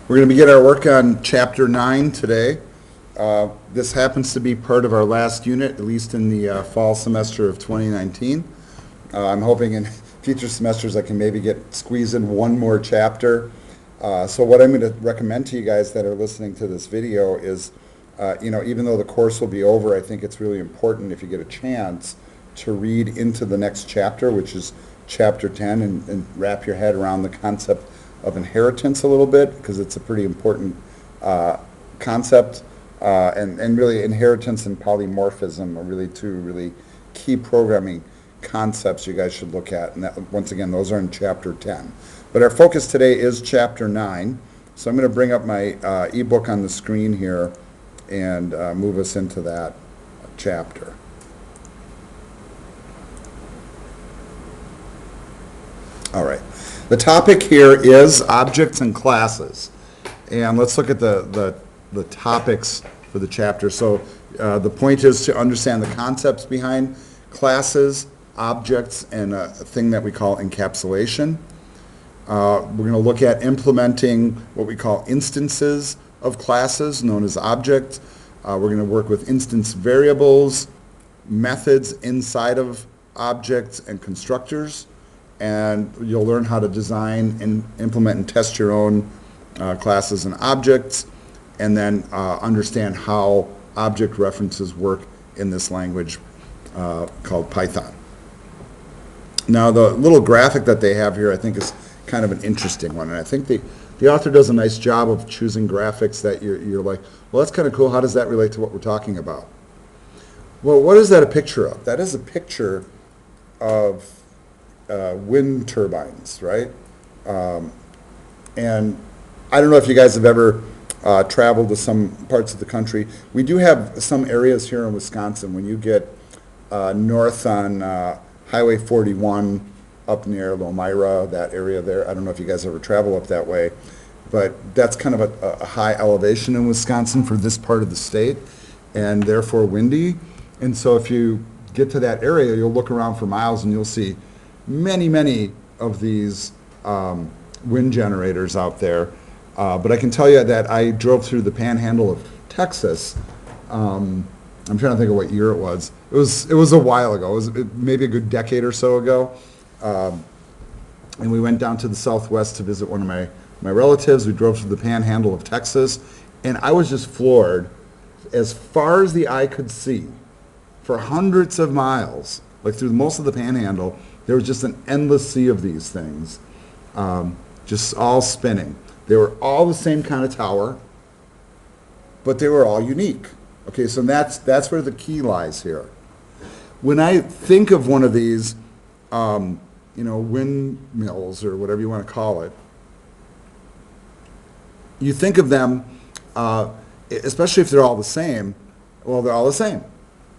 We're going to begin our work on Chapter 9 today. This happens to be part of our last unit, at least in the fall semester of 2019. I'm hoping in future semesters I can maybe squeeze in one more chapter. So what I'm going to recommend to you guys that are listening to this video is, even though the course will be over, I think it's really important if you get a chance to read into the next chapter, which is Chapter 10, and wrap your head around the concept of inheritance a little bit, because it's a pretty important concept, and really inheritance and polymorphism are really two really key programming concepts you guys should look at, and that, once again, those are in Chapter 10. But our focus today is Chapter 9, so I'm going to bring up my ebook on the screen here and move us into that chapter. All right. The topic here is objects and classes, and let's look at the topics for the chapter. So the point is to understand the concepts behind classes, objects, and a thing that we call encapsulation. We're going to look at implementing what we call instances of classes, known as objects. We're going to work with instance variables, methods inside of objects, and constructors. And you'll learn how to design and implement and test your own classes and objects, and then understand how object references work in this language called Python. Now, the little graphic that they have here I think is kind of an interesting one, and I think the author does a nice job of choosing graphics that you're like, well, that's kind of cool. How does that relate to what we're talking about? Well, what is that a picture of? That is a picture of wind turbines, right? And I don't know if you guys have ever traveled to some parts of the country. We do have some areas here in Wisconsin. When you get north on Highway 41 up near Lomira, that area there, I don't know if you guys ever travel up that way, but that's kind of a high elevation in Wisconsin for this part of the state, and therefore windy. And so if you get to that area, you'll look around for miles and you'll see many of these wind generators out there. But I can tell you that I drove through the panhandle of Texas. I'm trying to think of what year it was. It was a while ago. It was maybe a good decade or so ago. And we went down to the southwest to visit one of my relatives. We drove through the panhandle of Texas, and I was just floored. As far as the eye could see, for hundreds of miles, like through most of the panhandle, there was just an endless sea of these things, just all spinning. They were all the same kind of tower, but they were all unique. Okay, so that's where the key lies here. When I think of one of these, windmills or whatever you want to call it, you think of them, especially if they're all the same. Well, they're all the same,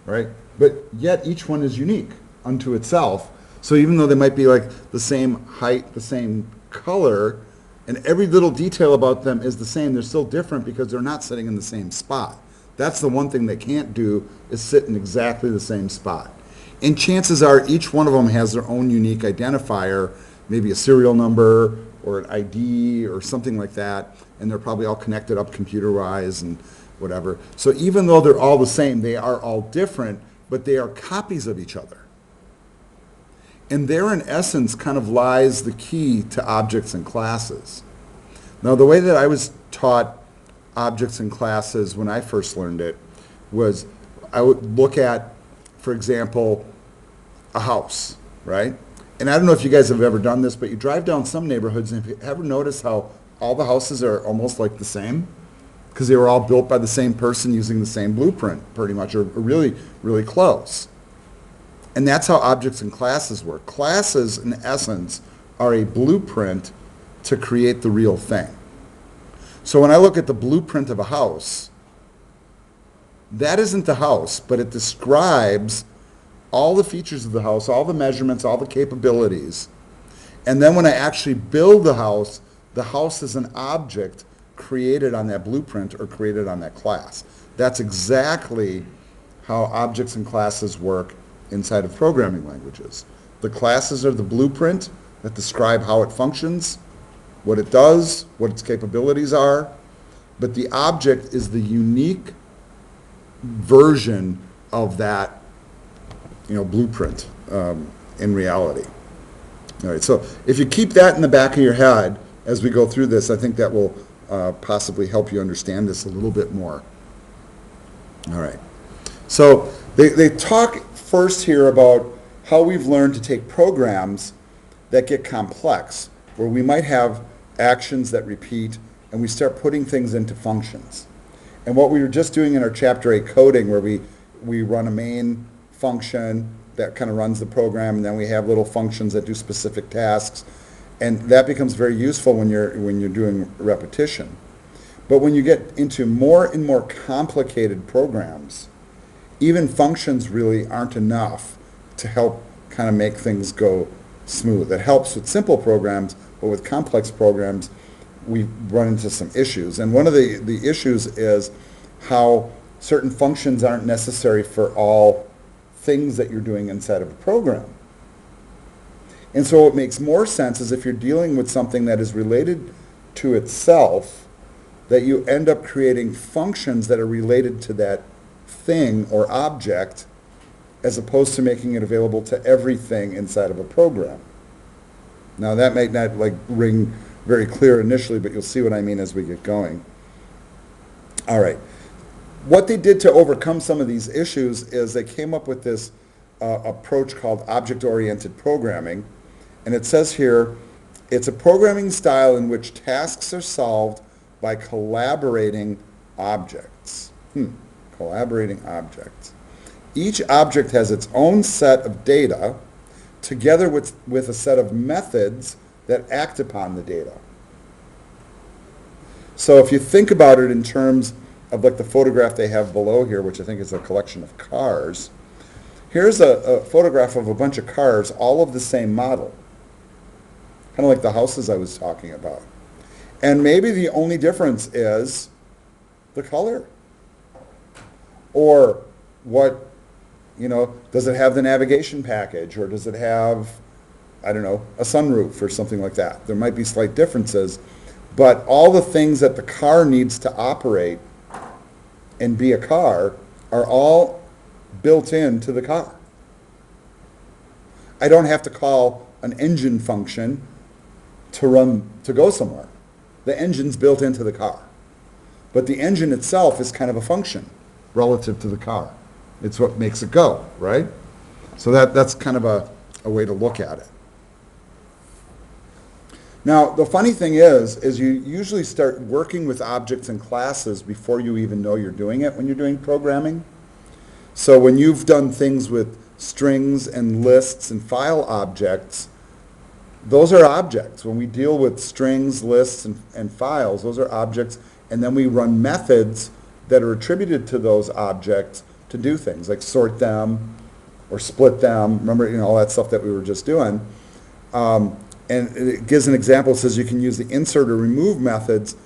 right? But yet each one is unique unto itself. So even though they might be like the same height, the same color, and every little detail about them is the same, they're still different because they're not sitting in the same spot. That's the one thing they can't do, is sit in exactly the same spot. And chances are each one of them has their own unique identifier, maybe a serial number or an ID or something like that, and they're probably all connected up computer-wise and whatever. So even though they're all the same, they are all different, but they are copies of each other. And there, in essence, kind of lies the key to objects and classes. Now, the way that I was taught objects and classes when I first learned it was I would look at, for example, a house, right? And I don't know if you guys have ever done this, but you drive down some neighborhoods, and have you ever noticed how all the houses are almost like the same? Because they were all built by the same person using the same blueprint, pretty much, or really, really close. And that's how objects and classes work. Classes, in essence, are a blueprint to create the real thing. So when I look at the blueprint of a house, that isn't the house, but it describes all the features of the house, all the measurements, all the capabilities. And then when I actually build the house is an object created on that blueprint or created on that class. That's exactly how objects and classes work inside of programming languages. The classes are the blueprint that describe how it functions, what it does, what its capabilities are, but the object is the unique version of that, blueprint in reality. All right, so if you keep that in the back of your head as we go through this, I think that will possibly help you understand this a little bit more. All right, so they talk first here about how we've learned to take programs that get complex, where we might have actions that repeat, and we start putting things into functions. And what we were just doing in our Chapter 8 coding, where we run a main function that kind of runs the program, and then we have little functions that do specific tasks, and that becomes very useful when you're doing repetition. But when you get into more and more complicated programs, even functions really aren't enough to help kind of make things go smooth. It helps with simple programs, but with complex programs, we run into some issues. And one of the issues is how certain functions aren't necessary for all things that you're doing inside of a program. And so what makes more sense is if you're dealing with something that is related to itself, that you end up creating functions that are related to that thing or object, as opposed to making it available to everything inside of a program. Now that might not ring very clear initially, but you'll see what I mean as we get going. All right. What they did to overcome some of these issues is they came up with this approach called Object-Oriented Programming. And it says here, it's a programming style in which tasks are solved by collaborating objects. Collaborating objects. Each object has its own set of data, together with a set of methods that act upon the data. So if you think about it in terms of the photograph they have below here, which I think is a collection of cars, here's a photograph of a bunch of cars, all of the same model. Kind of like the houses I was talking about. And maybe the only difference is the color. Or what, does it have the navigation package, or does it have, I don't know, a sunroof or something like that? There might be slight differences, but all the things that the car needs to operate and be a car are all built into the car. I don't have to call an engine function to go somewhere. The engine's built into the car. But the engine itself is kind of a function relative to the car. It's what makes it go, right? So that's kind of a way to look at it. Now, the funny thing is you usually start working with objects and classes before you even know you're doing it when you're doing programming. So when you've done things with strings and lists and file objects, those are objects. When we deal with strings, lists, and files, those are objects, and then we run methods that are attributed to those objects to do things, like sort them or split them. Remember, all that stuff that we were just doing. And it gives an example. It says you can use the insert or remove methods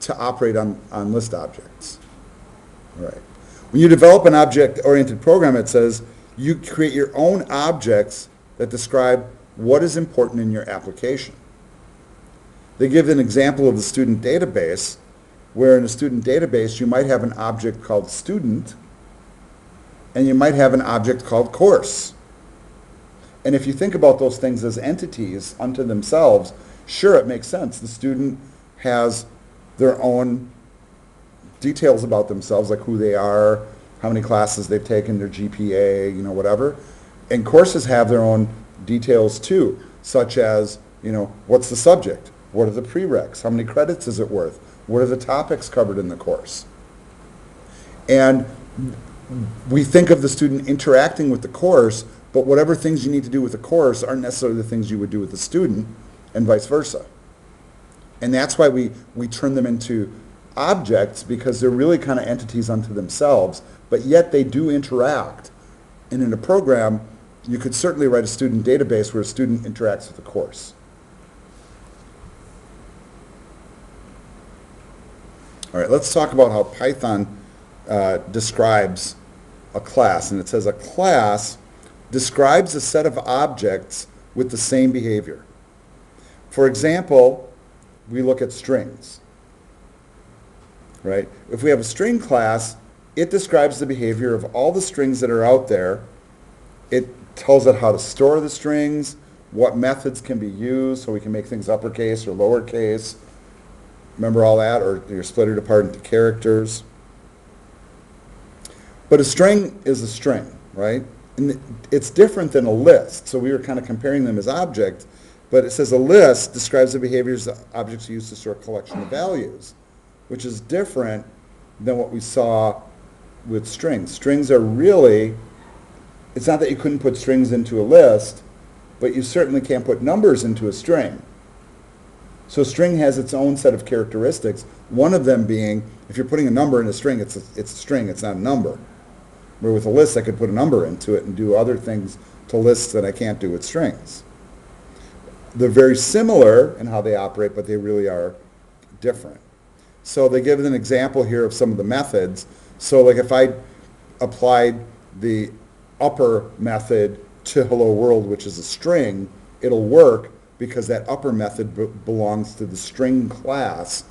to operate on list objects. All right. When you develop an object-oriented program, it says you create your own objects that describe what is important in your application. They give an example of the student database, where in a student database you might have an object called student, and you might have an object called course. And if you think about those things as entities unto themselves, sure, it makes sense. The student has their own details about themselves, like who they are, how many classes they've taken, their GPA, whatever. And courses have their own details too, such as, what's the subject? What are the prereqs? How many credits is it worth? What are the topics covered in the course? And we think of the student interacting with the course, but whatever things you need to do with the course aren't necessarily the things you would do with the student, and vice versa. And that's why we turn them into objects, because they're really kind of entities unto themselves, but yet they do interact. And in a program, you could certainly write a student database where a student interacts with the course. All right, let's talk about how Python describes a class. And it says a class describes a set of objects with the same behavior. For example, we look at strings, right? If we have a string class, it describes the behavior of all the strings that are out there. It tells it how to store the strings, what methods can be used, so we can make things uppercase or lowercase. Remember all that? Or you're split it apart into characters. But a string is a string, right? And it's different than a list. So we were kind of comparing them as objects, but it says a list describes the behaviors that objects use to store a collection of values, which is different than what we saw with strings. Strings are really, it's not that you couldn't put strings into a list, but you certainly can't put numbers into a string. So a string has its own set of characteristics, one of them being, if you're putting a number in a string, it's a string, it's not a number. Where with a list, I could put a number into it and do other things to lists that I can't do with strings. They're very similar in how they operate, but they really are different. So they give an example here of some of the methods. So like if I applied the upper method to hello world, which is a string, it'll work because that upper method belongs to the string class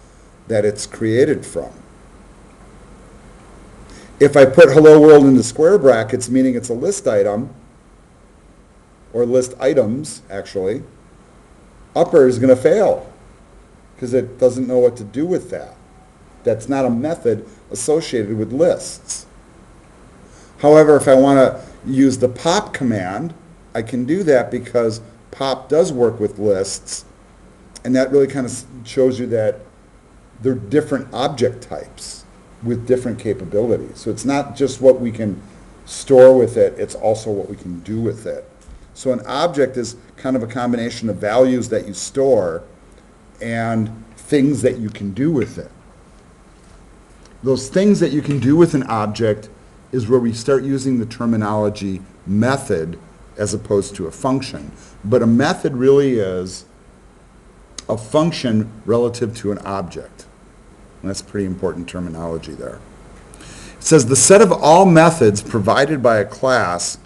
that it's created from. If I put hello world into square brackets, meaning it's a list item, or list items, actually, upper is going to fail because it doesn't know what to do with that. That's not a method associated with lists. However, if I want to use the pop command, I can do that because pop does work with lists, and that really kind of shows you that they're different object types with different capabilities. So it's not just what we can store with it, it's also what we can do with it. So an object is kind of a combination of values that you store and things that you can do with it. Those things that you can do with an object is where we start using the terminology method as opposed to a function. But a method really is a function relative to an object. And that's pretty important terminology there. It says the set of all methods provided by a class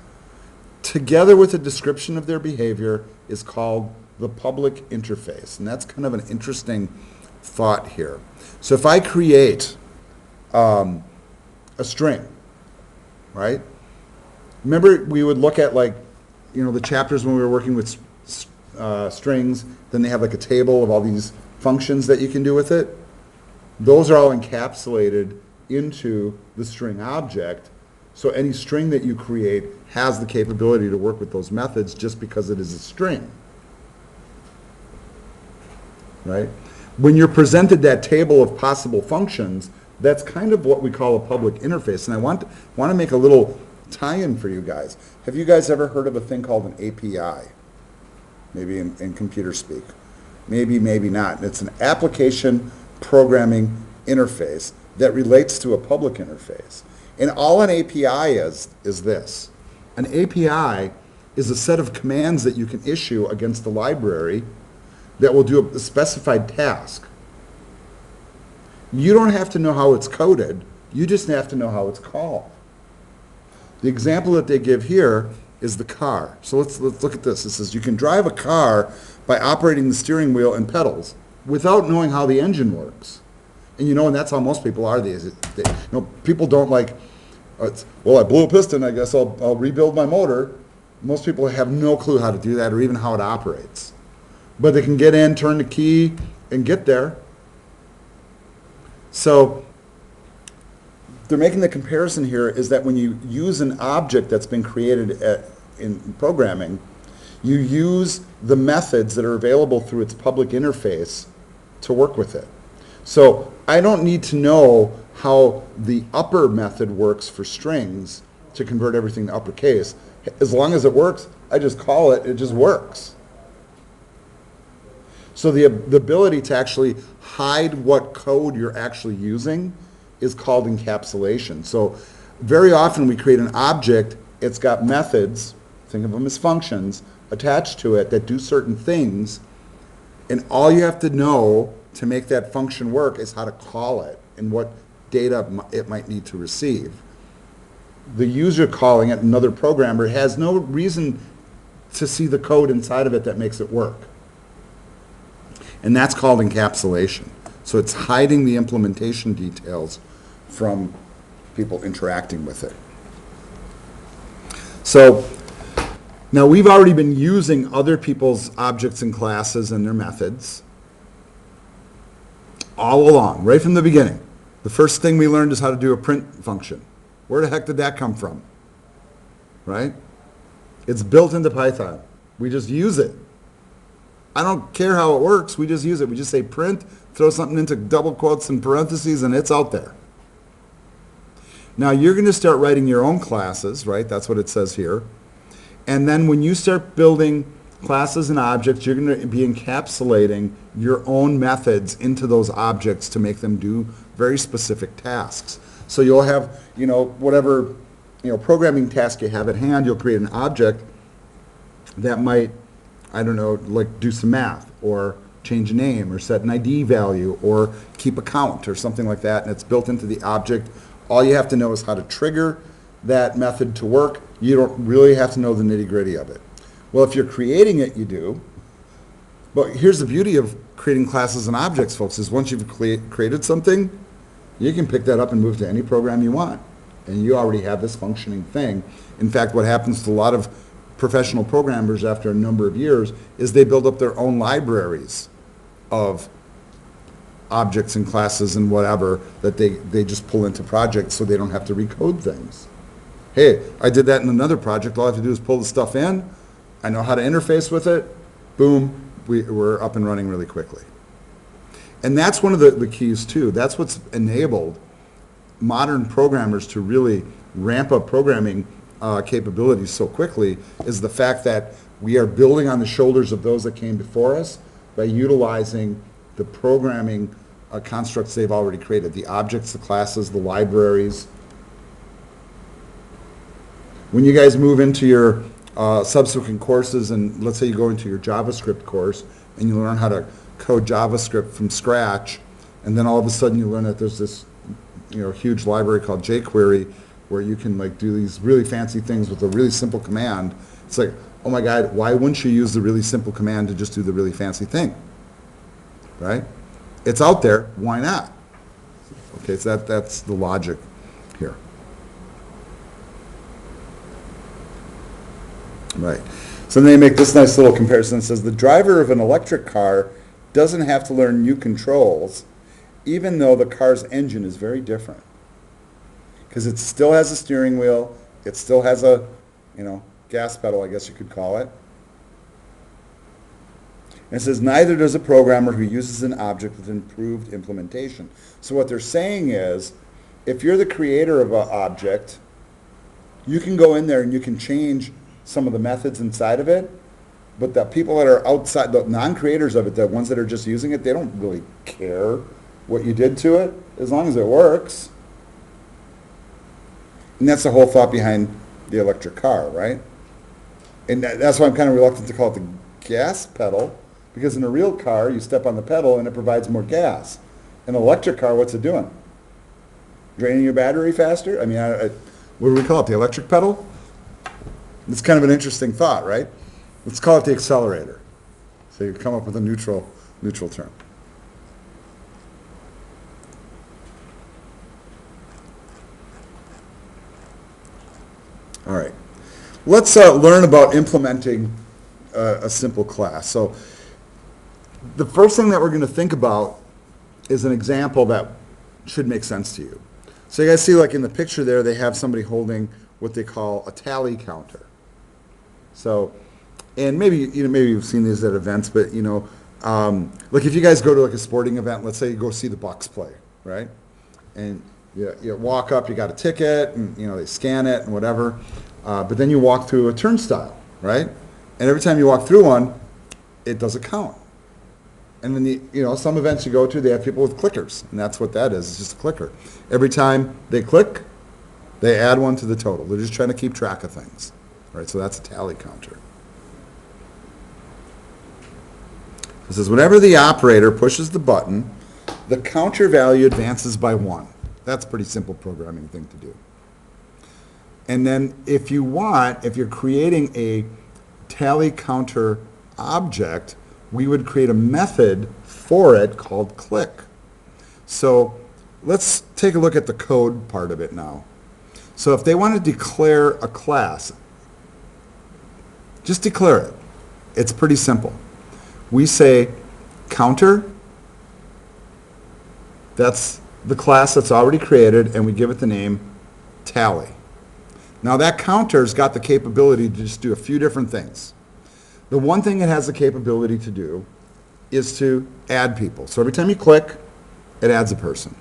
together with a description of their behavior is called the public interface. And that's kind of an interesting thought here. So if I create a string, right? Remember we would look at like, you know, the chapters when we were working with strings, then they have like a table of all these functions that you can do with it. Those are all encapsulated into the string object. So any string that you create has the capability to work with those methods just because it is a string. Right? When you're presented that table of possible functions, that's kind of what we call a public interface. And I want to make a little tie-in for you guys. Have you guys ever heard of a thing called an API? Maybe in computer speak. Maybe, maybe not. It's an application programming interface that relates to a public interface. And all an API is this. An API is a set of commands that you can issue against a library that will do a specified task. You don't have to know how it's coded, you just have to know how it's called. The example that they give here is the car. So let's look at this. It says you can drive a car by operating the steering wheel and pedals without knowing how the engine works. And you know, and that's how most people are these days. You know, people don't like, well, I blew a piston, I guess I'll rebuild my motor. Most people have no clue how to do that or even how it operates. But they can get in, turn the key, and get there. So they're making the comparison here is that when you use an object that's been created in programming, you use the methods that are available through its public interface to work with it. So I don't need to know how the upper method works for strings to convert everything to uppercase. As long as it works, I just call it, it just works. So the ability to actually hide what code you're actually using is called encapsulation. So very often we create an object, it's got methods, think of them as functions, attached to it that do certain things, and all you have to know to make that function work is how to call it and what data it might need to receive. The user calling it, another programmer, has no reason to see the code inside of it that makes it work. And that's called encapsulation. So it's hiding the implementation details from people interacting with it. So now we've already been using other people's objects and classes and their methods all along, right from the beginning. The first thing we learned is how to do a print function. Where the heck did that come from? Right? It's built into Python. We just use it. I don't care how it works, we just use it. We just say print, throw something into double quotes and parentheses, and it's out there. Now you're going to start writing your own classes, right? That's what it says here. And then when you start building classes and objects, you're going to be encapsulating your own methods into those objects to make them do very specific tasks. So you'll have, whatever, programming task you have at hand, you'll create an object that might, I don't know, like do some math or change a name or set an ID value or keep a count or something like that, and it's built into the object. All you have to know is how to trigger that method to work. You don't really have to know the nitty-gritty of it. Well, if you're creating it, you do. But here's the beauty of creating classes and objects, folks, is once you've created something, you can pick that up and move to any program you want. And you already have this functioning thing. In fact, what happens to a lot of professional programmers after a number of years is they build up their own libraries of objects and classes and whatever that they just pull into projects so they don't have to recode things. Hey, I did that in another project. All I have to do is pull the stuff in. I know how to interface with it. Boom, we're up and running really quickly. And that's one of the keys too. That's what's enabled modern programmers to really ramp up programming capabilities so quickly, is the fact that we are building on the shoulders of those that came before us by utilizing the programming constructs they've already created, the objects, the classes, the libraries. When you guys move into your subsequent courses, and let's say you go into your JavaScript course and you learn how to code JavaScript from scratch, and then all of a sudden you learn that there's this huge library called jQuery where you can do these really fancy things with a really simple command. It's like, oh my God, why wouldn't you use the really simple command to just do the really fancy thing? Right? It's out there, why not? Okay, so that's the logic here. Right. So then they make this nice little comparison. It says the driver of an electric car doesn't have to learn new controls, even though the car's engine is very different. Because it still has a steering wheel, it still has a, gas pedal, I guess you could call it. And it says neither does a programmer who uses an object with improved implementation. So what they're saying is, if you're the creator of an object, you can go in there and you can change some of the methods inside of it, but the people that are outside, the non-creators of it, the ones that are just using it, they don't really care what you did to it, as long as it works. And that's the whole thought behind the electric car, right? And that's why I'm kind of reluctant to call it the gas pedal, because in a real car, you step on the pedal and it provides more gas. In an electric car, what's it doing? Draining your battery faster? I mean, what do we call it, the electric pedal? It's kind of an interesting thought, right? Let's call it the accelerator. So you come up with a neutral term. All right. Let's learn about implementing a simple class. So the first thing that we're going to think about is an example that should make sense to you. So you guys see, like in the picture there, they have somebody holding what they call a tally counter. So, and maybe you've seen these at events, but like if you guys go to like a sporting event, let's say you go see the Bucks play, right? And you walk up, you got a ticket, and they scan it and whatever. But then you walk through a turnstile, right? And every time you walk through one, it does a count. And then some events you go to, they have people with clickers, and that's what that is. It's just a clicker. Every time they click, they add one to the total. They're just trying to keep track of things, right? So that's a tally counter. It says whenever the operator pushes the button, the counter value advances by 1. That's a pretty simple programming thing to do. And then if you're creating a tally counter object, we would create a method for it called click. So let's take a look at the code part of it now. So if they want to declare a class, just declare it. It's pretty simple. We say counter, that's the class that's already created, and we give it the name tally. Now that counter's got the capability to just do a few different things. The one thing it has the capability to do is to add people. So every time you click, it adds a person.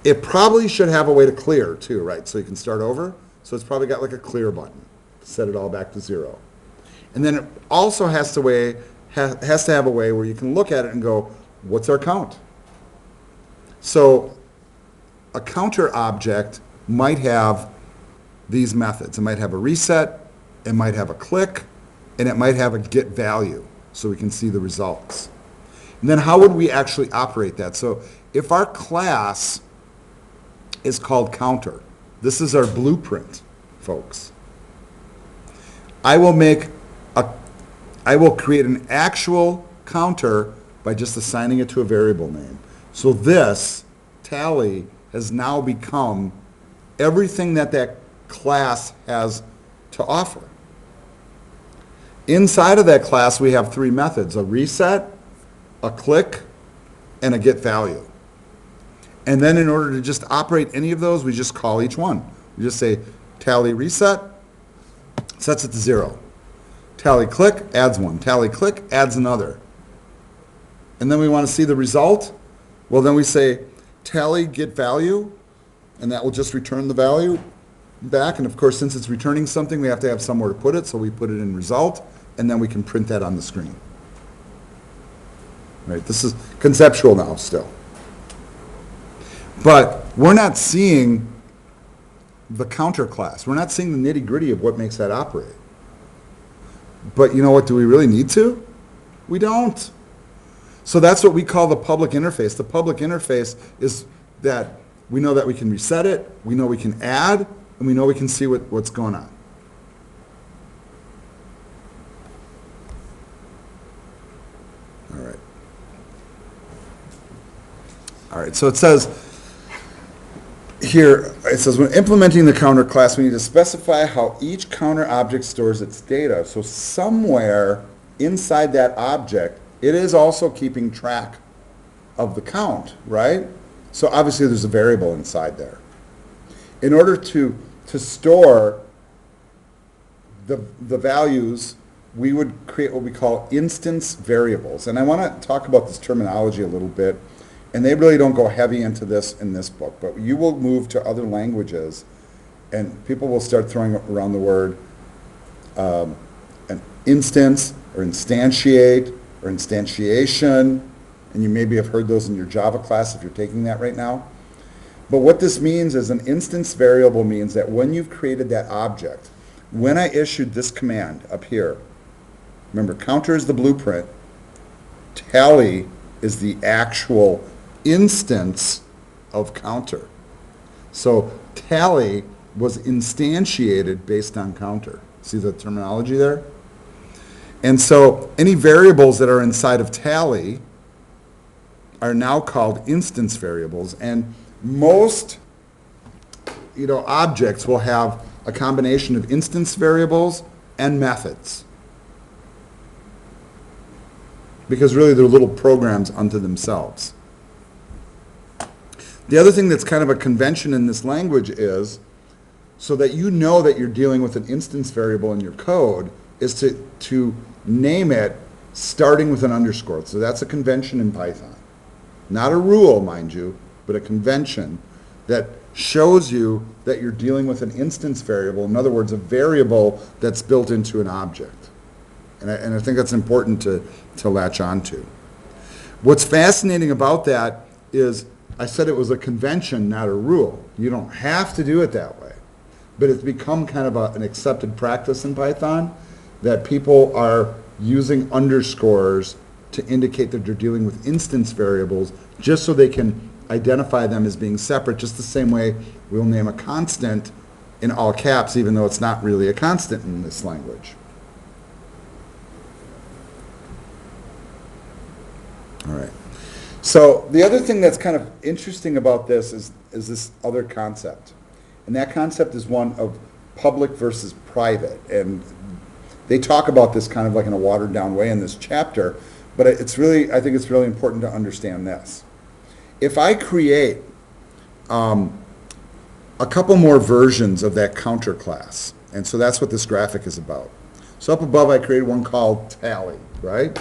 It probably should have a way to clear too, right? So you can start over. So it's probably got like a clear button to set it all back to 0. And then it also has to have a way where you can look at it and go, what's our count? So a counter object might have these methods. It might have a reset, it might have a click, and it might have a get value, so we can see the results. And then how would we actually operate that? So if our class is called counter, this is our blueprint, folks. I will create an actual counter by just assigning it to a variable name. So this tally has now become everything that class has to offer. Inside of that class, we have 3 methods: a reset, a click, and a get value. And then in order to just operate any of those, we just call each one. We just say tally reset, sets it to 0. Tally click, adds one. Tally click, adds another. And then we want to see the result. Well, then we say tally get value, and that will just return the value back. And of course, since it's returning something, we have to have somewhere to put it, so we put it in result, and then we can print that on the screen. Right? This is conceptual now still. But we're not seeing the counter class. We're not seeing the nitty-gritty of what makes that operate. But you know what, do we really need to? We don't. So that's what we call the public interface. The public interface is that we know that we can reset it, we know we can add, and we know we can see what's going on. All right, so it says here, it says when implementing the counter class, we need to specify how each counter object stores its data. So somewhere inside that object, it is also keeping track of the count, right? So obviously there's a variable inside there. In order to store the values, we would create what we call instance variables. And I want to talk about this terminology a little bit. And they really don't go heavy into this in this book, but you will move to other languages and people will start throwing around the word an instance or instantiate or instantiation, and you maybe have heard those in your Java class if you're taking that right now. But what this means is an instance variable means that when you've created that object, when I issued this command up here, remember counter is the blueprint, tally is the actual instance of counter. So tally was instantiated based on counter. See the terminology there? And so any variables that are inside of tally are now called instance variables, and most objects will have a combination of instance variables and methods, because really they're little programs unto themselves. The other thing that's kind of a convention in this language is, so that you know that you're dealing with an instance variable in your code, is to name it starting with an underscore. So that's a convention in Python. Not a rule, mind you, but a convention that shows you that you're dealing with an instance variable. In other words, a variable that's built into an object. And I think that's important to latch onto. What's fascinating about that is I said it was a convention, not a rule. You don't have to do it that way. But it's become kind of an accepted practice in Python that people are using underscores to indicate that they're dealing with instance variables just so they can identify them as being separate, just the same way we'll name a constant in all caps even though it's not really a constant in this language. All right. So the other thing that's kind of interesting about this is this other concept. And that concept is one of public versus private. And they talk about this kind of like in a watered down way in this chapter, but I think it's really important to understand this. If I create a couple more versions of that counter class, and so that's what this graphic is about. So up above I created one called tally, right?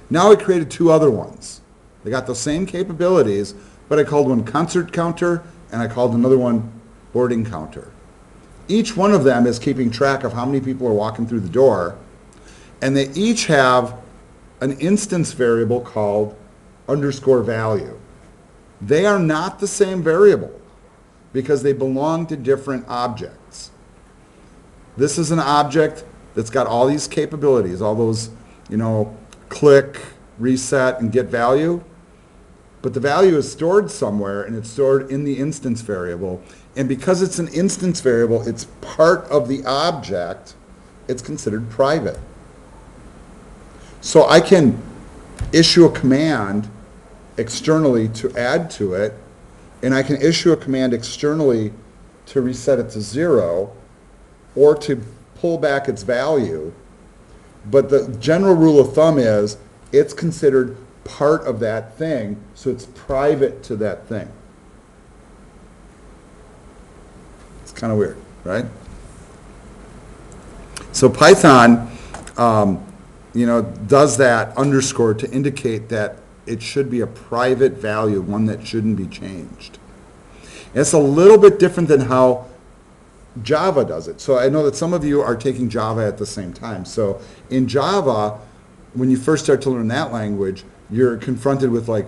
Now I created two other ones. They got the same capabilities, but I called one concert counter and I called another one boarding counter. Each one of them is keeping track of how many people are walking through the door, and they each have an instance variable called underscore value. They are not the same variable because they belong to different objects. This is an object that's got all these capabilities, all those, click, reset, and get value. But the value is stored somewhere, and it's stored in the instance variable. And because it's an instance variable, it's part of the object, it's considered private. So I can issue a command externally to add to it, and I can issue a command externally to reset it to 0, or to pull back its value. But the general rule of thumb is it's considered part of that thing, so it's private to that thing. It's kind of weird, right? So Python, does that underscore to indicate that it should be a private value, one that shouldn't be changed. And it's a little bit different than how Java does it. So I know that some of you are taking Java at the same time. So in Java, when you first start to learn that language, you're confronted with like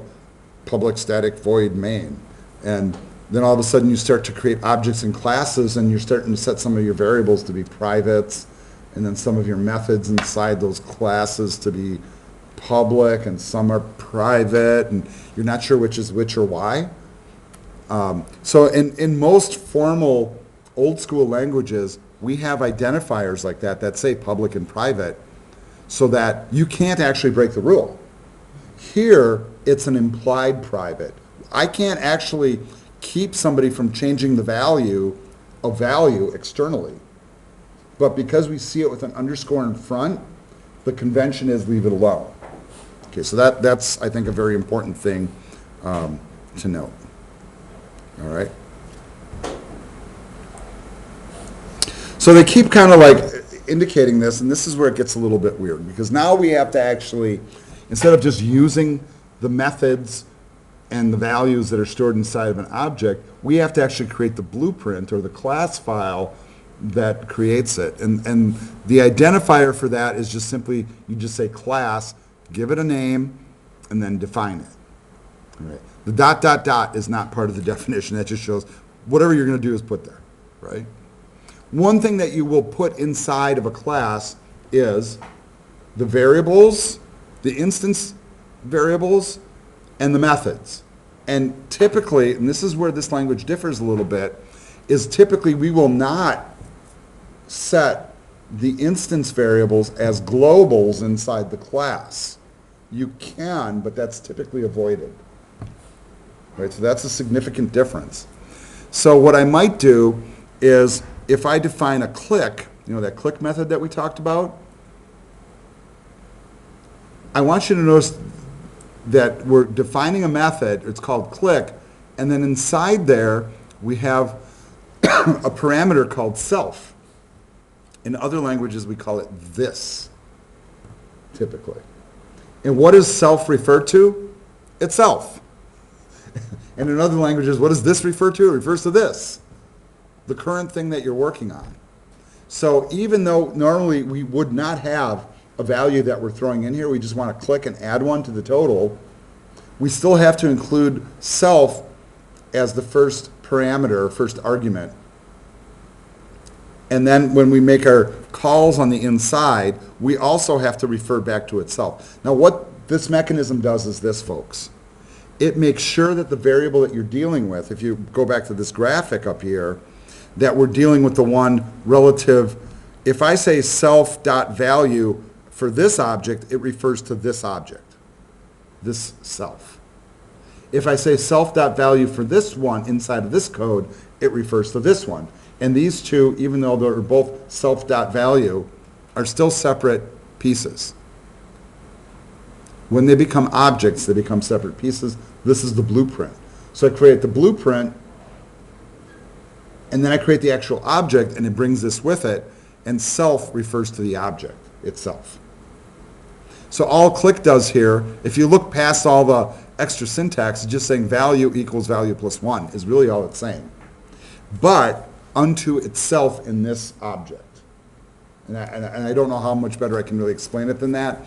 public static void main. And then all of a sudden you start to create objects and classes, and you're starting to set some of your variables to be privates, and then some of your methods inside those classes to be public, and some are private, and you're not sure which is which or why. So in most formal old school languages, we have identifiers like that say public and private, so that you can't actually break the rule. Here, it's an implied private. I can't actually keep somebody from changing the value of value externally. But because we see it with an underscore in front, the convention is leave it alone. Okay, so that's, I think, a very important thing to note. All right? So they keep kind of like indicating this, and this is where it gets a little bit weird, because now we have to actually, instead of just using the methods and the values that are stored inside of an object, we have to actually create the blueprint or the class file that creates it. And the identifier for that is just simply, you just say class, give it a name, and then define it. All right. The ... is not part of the definition. That just shows whatever you're going to do is put there, right? One thing that you will put inside of a class is the variables, the instance variables, and the methods. And typically, and this is where this language differs a little bit, is typically we will not set the instance variables as globals inside the class. You can, but that's typically avoided. Right, so that's a significant difference. So what I might do is, if I define a click, that click method that we talked about, I want you to notice that we're defining a method, it's called click, and then inside there we have a parameter called self. In other languages we call it this, typically. And what does self refer to? Itself. And in other languages, what does this refer to? It refers to this, the current thing that you're working on. So even though normally we would not have a value that we're throwing in here, we just want to click and add one to the total, we still have to include self as the first parameter, first argument. And then when we make our calls on the inside, we also have to refer back to itself. Now what this mechanism does is this, folks. It makes sure that the variable that you're dealing with, if you go back to this graphic up here, that we're dealing with the one relative. If I say self.value for this object, it refers to this object. this self. If I say self.value for this one inside of this code, it refers to this one. And these two, even though they're both self.value, are still separate pieces. When they become objects, they become separate pieces. This is the blueprint. So I create the blueprint, and then I create the actual object, and it brings this with it, and self refers to the object itself. So all click does here, if you look past all the extra syntax, just saying value equals value plus 1 is really all it's saying. But unto itself in this object. And I don't know how much better I can really explain it than that,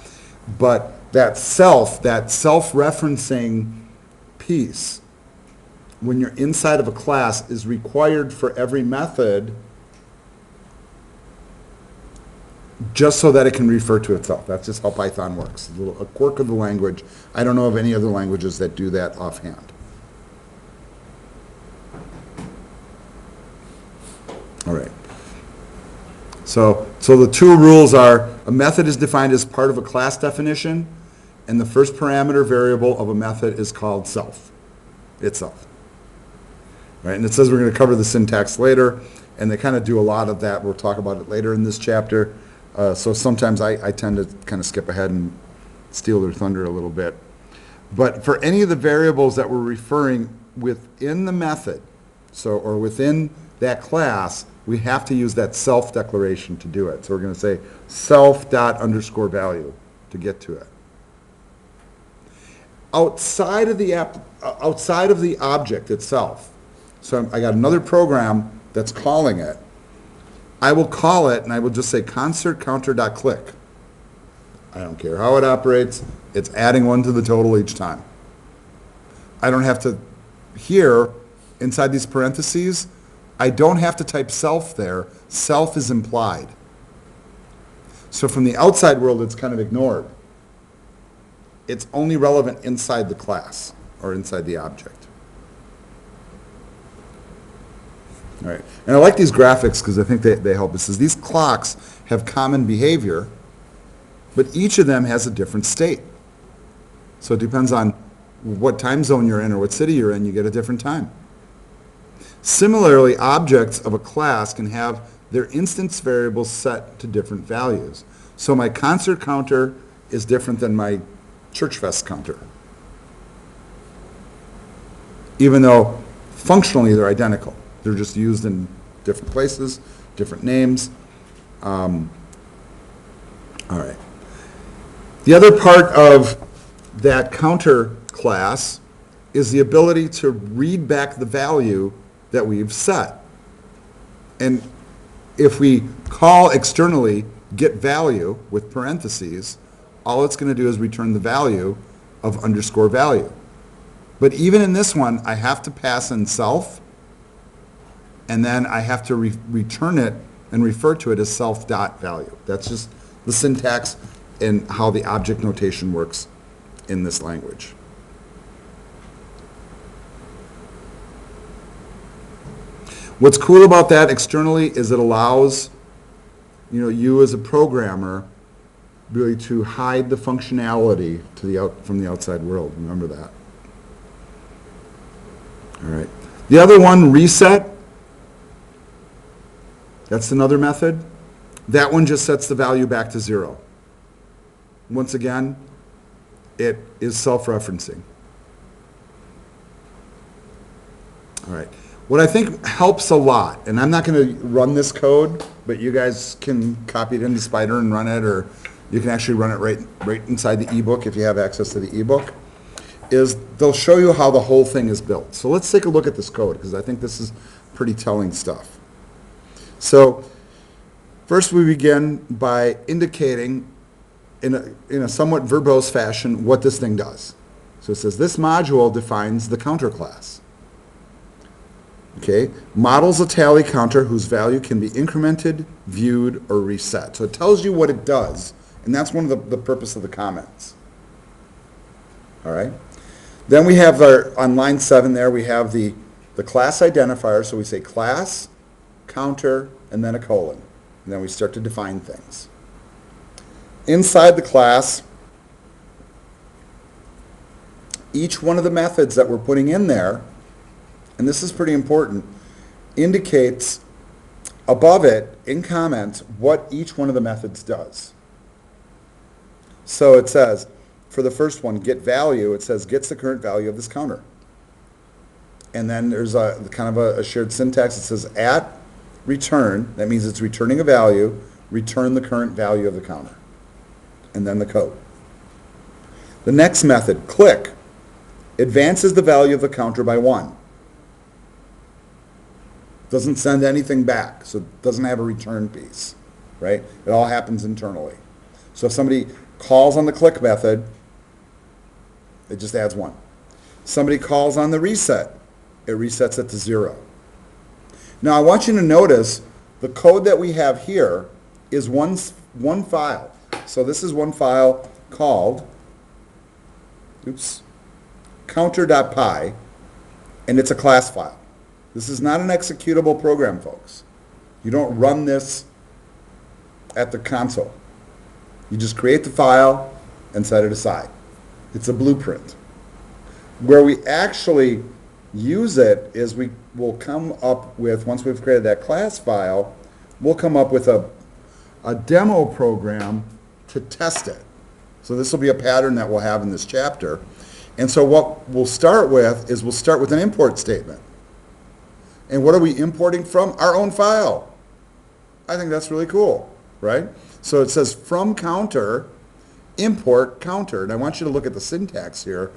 but that self-referencing piece, when you're inside of a class, is required for every method just so that it can refer to itself. That's just how Python works. A quirk of the language. I don't know of any other languages that do that offhand. All right. So the two rules are, a method is defined as part of a class definition, and the first parameter variable of a method is called self, itself. Right? And it says we're going to cover the syntax later, and they kind of do a lot of that. We'll talk about it later in this chapter. So sometimes I tend to kind of skip ahead and steal their thunder a little bit. But for any of the variables that we're referring within the method, or within that class, we have to use that self declaration to do it. So we're going to say self._value to get to it. Outside of the object itself, so I got another program that's calling it. I will call it, and I will just say concertCounter.click. I don't care how it operates. It's adding 1 to the total each time. I don't have to, here, inside these parentheses, I don't have to type self there. Self is implied. So from the outside world, it's kind of ignored. It's only relevant inside the class or inside the object. All right. And I like these graphics because I think they help. It says these clocks have common behavior, but each of them has a different state. So it depends on what time zone you're in or what city you're in, you get a different time. Similarly, objects of a class can have their instance variables set to different values. So my concert counter is different than my church fest counter, even though functionally they're identical. They're just used in different places, different names. All right. The other part of that counter class is the ability to read back the value that we've set. And if we call externally get value with parentheses, all it's going to do is return the value of _value. But even in this one, I have to pass in self, and then I have to return it and refer to it as self.value. That's just the syntax and how the object notation works in this language. What's cool about that externally is it allows you as a programmer really to hide the functionality from the outside world. Remember that. All right. The other one, reset, that's another method. That one just sets the value back to 0. Once again, it is self-referencing. All right. What I think helps a lot, and I'm not going to run this code, but you guys can copy it into Spyder and run it, or you can actually run it right inside the ebook if you have access to the ebook, is they'll show you how the whole thing is built. So let's take a look at this code, because I think this is pretty telling stuff. So first we begin by indicating in a somewhat verbose fashion what this thing does. So it says this module defines the counter class. Okay, models a tally counter whose value can be incremented, viewed, or reset. So it tells you what it does, and that's one of the purpose of the comments. All right. Then we have on line 7 there, we have the class identifier. So we say class, counter, and then a colon. And then we start to define things. Inside the class, each one of the methods that we're putting in there, and this is pretty important, indicates above it in comments what each one of the methods does. So it says, for the first one, get value, it says gets the current value of this counter. And then there's a kind of a shared syntax. It says at return, that means it's returning a value, return the current value of the counter. And then the code. The next method, click, advances the value of the counter by 1. Doesn't send anything back, so it doesn't have a return piece, right? It all happens internally. So if somebody calls on the click method, it just adds 1. Somebody calls on the reset, it resets it to 0. Now I want you to notice the code that we have here is one file. So this is one file called, counter.py, and it's a class file. This is not an executable program, folks. You don't run this at the console. You just create the file and set it aside. It's a blueprint. Where we actually use it is we will come up with, once we've created that class file, we'll come up with a demo program to test it. So this will be a pattern that we'll have in this chapter. And so what we'll start with is we'll start with an import statement. And what are we importing from? Our own file. I think that's really cool, right? So it says from counter, import counter. And I want you to look at the syntax here.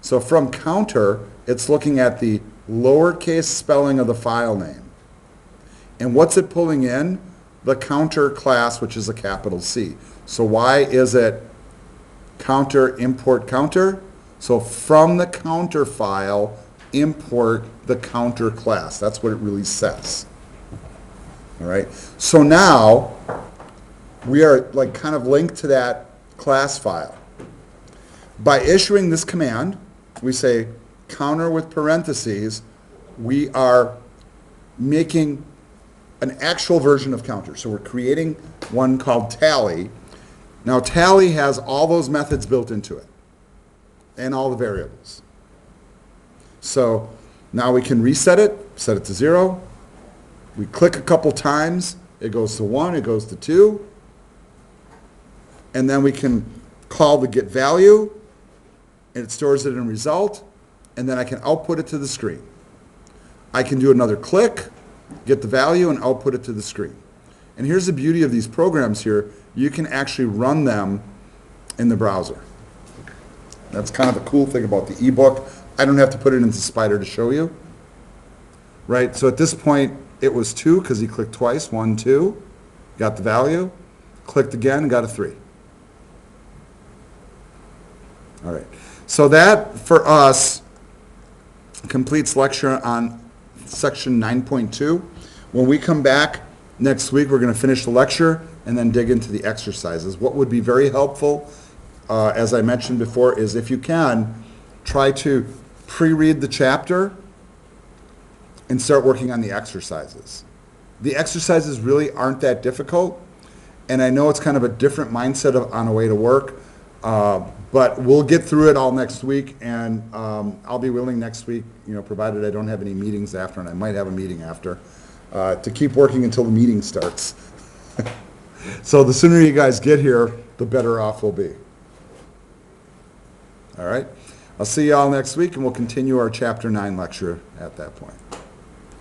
So from counter, it's looking at the lowercase spelling of the file name. And what's it pulling in? The counter class, which is a capital C. So why is it counter, import counter? So from the counter file, import the counter class. That's what it really says. All right. So now we are like kind of linked to that class file. By issuing this command, we say counter with parentheses, we are making an actual version of counter. So we're creating one called tally. Now tally has all those methods built into it and all the variables. So now we can reset it, set it to 0. We click a couple times, it goes to 1, it goes to 2. And then we can call the get value, and it stores it in result, and then I can output it to the screen. I can do another click, get the value, and output it to the screen. And here's the beauty of these programs here. You can actually run them in the browser. That's kind of the cool thing about the ebook. I don't have to put it into Spyder to show you. Right, so at this point, it was 2 because he clicked twice, 1, 2, got the value, clicked again, got a 3. All right, so that, for us, completes lecture on section 9.2. When we come back next week, we're going to finish the lecture and then dig into the exercises. What would be very helpful, as I mentioned before, is if you can, try to pre-read the chapter and start working on the exercises. The exercises really aren't that difficult, and I know it's kind of a different mindset on a way to work, but we'll get through it all next week, and I'll be willing next week, provided I don't have any meetings after, and I might have a meeting after, to keep working until the meeting starts. So the sooner you guys get here, the better off we'll be. All right? I'll see you all next week, and we'll continue our Chapter 9 lecture at that point.